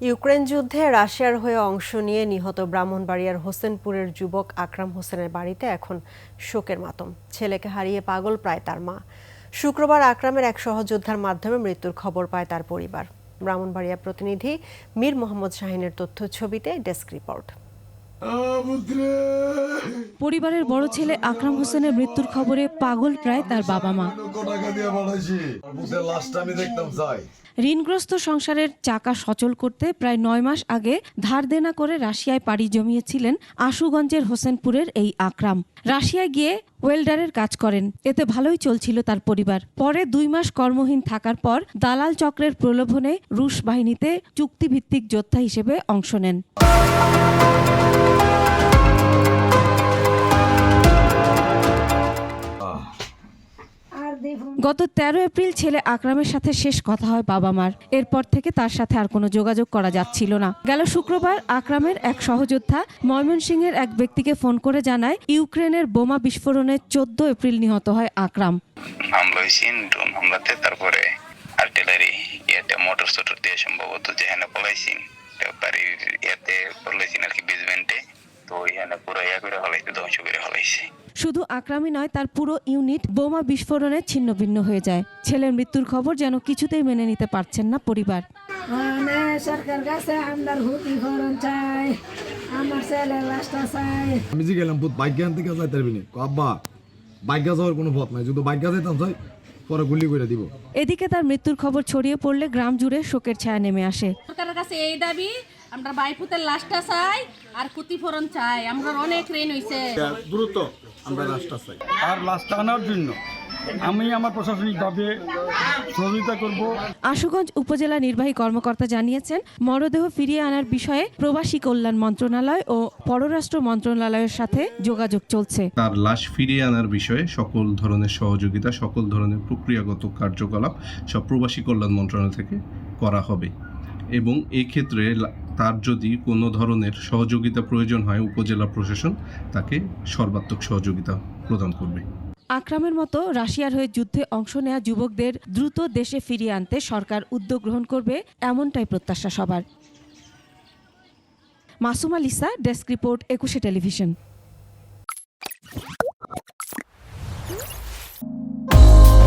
Ukraine যুদ্ধে রাশিয়ার হয়ে অংশ নিয়ে নিহত ব্রাহ্মণবাড়িয়ার হোসেনপুরের যুবক আকরাম হোসেনের বাড়িতে এখন শোকের মাতম। ছেলেকে হারিয়ে পাগল প্রায় তার মা। শুক্রবার আকরামের এক সহযোদ্ধার মাধ্যমে মৃত্যুর খবর পায় তার পরিবার। ব্রাহ্মণবাড়িয়া প্রতিনিধি মীর মোহাম্মদ শাহিনের তথ্য ছবিতে ডেস্ক রিপোর্ট। পরিবারের বড় ছেলে আকরাম হোসেনের মৃত্যুর খবরে পাগল প্রায় তার বাবা মা। ঋণগ্রস্ত সংসারের চাকা সচল করতে প্রায় 9 মাস আগে ধার দেনা করে রাশিয়ায় পাড়ি জমিয়েছিলেন আশুগঞ্জের হোসেনপুরের এই আকরাম। রাশিয়ায় গিয়ে ওয়েল্ডারের কাজ করেন, এতে ভালোই চলছিল তার পরিবার। পরে 2 মাস কর্মহীন থাকার পর দালাল চক্রের প্রলোভনে রুশ বাহিনীতে চুক্তিভিত্তিক যোদ্ধা হিসেবে অংশ নেন। গত 13 এপ্রিল ছেলে আকরামের সাথে শেষ কথা হয় বাবা মার। এরপর থেকে তার সাথে আর কোনো যোগাযোগ করা যাচ্ছিল না। গেল শুক্রবার আকরামের এক সহযোদ্ধা ময়মনসিংহের এক ব্যক্তিকে ফোন করে জানায় ইউক্রেনের বোমা বিস্ফোরণে 14 এপ্রিল নিহত হয় আকরাম। তারপরে আর্টিলারি মোটর সোটর দিয়ে সম্ভবত যেখানে পলাইছি বাড়ির পলাইছেন আর কি বেসমেন্টে, তো এখানে পুরো করে হলাইছে, ধ্বংস করে হলাইছে। শুধু আকরামই নয়, তার পুরো ইউনিট বোমা বিস্ফোরণে ছিন্নভিন্ন হয়ে যায়। ছেলের মৃত্যুর খবর যেন কিছুতেই মেনে নিতে পারছেন না পরিবার। সরকার কাছে আমরা ক্ষতিপূরণ চাই, আমার ছেলের লাশটা চাই। আমি যে গেলাম বাইক থেকে যাইতে পারবি না, আব্বা বাইক যাওয়ার কোনো পথ নাই, যদি বাইক যাইতাম চাই পরে গুলি করে দিব। এদিকে তার মৃত্যুর খবর ছড়িয়ে পড়লে গ্রাম জুড়ে শোকের ছায়া নেমে আসে। সরকারের কাছে এই দাবি, আমরা বাইপুতের লাশটা চাই আর ক্ষতিপূরণ চাই। আমরা অনেক ঋণ হইছে, দ্রুত আমরা লাশটা চাই। আর লাশটা আনার জন্য আমি আমার প্রশাসনিকভাবে সহযোগিতা করব। আশুগঞ্জ উপজেলা নির্বাহী কর্মকর্তা জানিয়েছেন, মরদেহ ফিরিয়ে আনার বিষয়ে প্রবাসী কল্যাণ মন্ত্রণালয় ও পররাষ্ট্র মন্ত্রণালয়ের সাথে যোগাযোগ চলছে। তার লাশ ফিরিয়ে আনার বিষয়ে সকল ধরনের সহযোগিতা, সকল ধরনের প্রক্রিয়াগত কার্যকলাপ সব প্রবাসী কল্যাণ মন্ত্রণালয় থেকে করা হবে এবং এই ক্ষেত্রে তার যদি কোনো ধরনের সহযোগিতা প্রয়োজন হয় উপজেলা প্রশাসন তাকে সর্বাত্মক সহযোগিতা প্রদান করবে। আকরামের মতো রাশিয়ার হয়ে যুদ্ধে অংশ নেওয়া যুবকদের দ্রুত দেশে ফিরিয়ে আনতে সরকার উদ্যোগ গ্রহণ করবে, এমনটাই প্রত্যাশা সবার। Masuma Lisa, desk report, 21 television.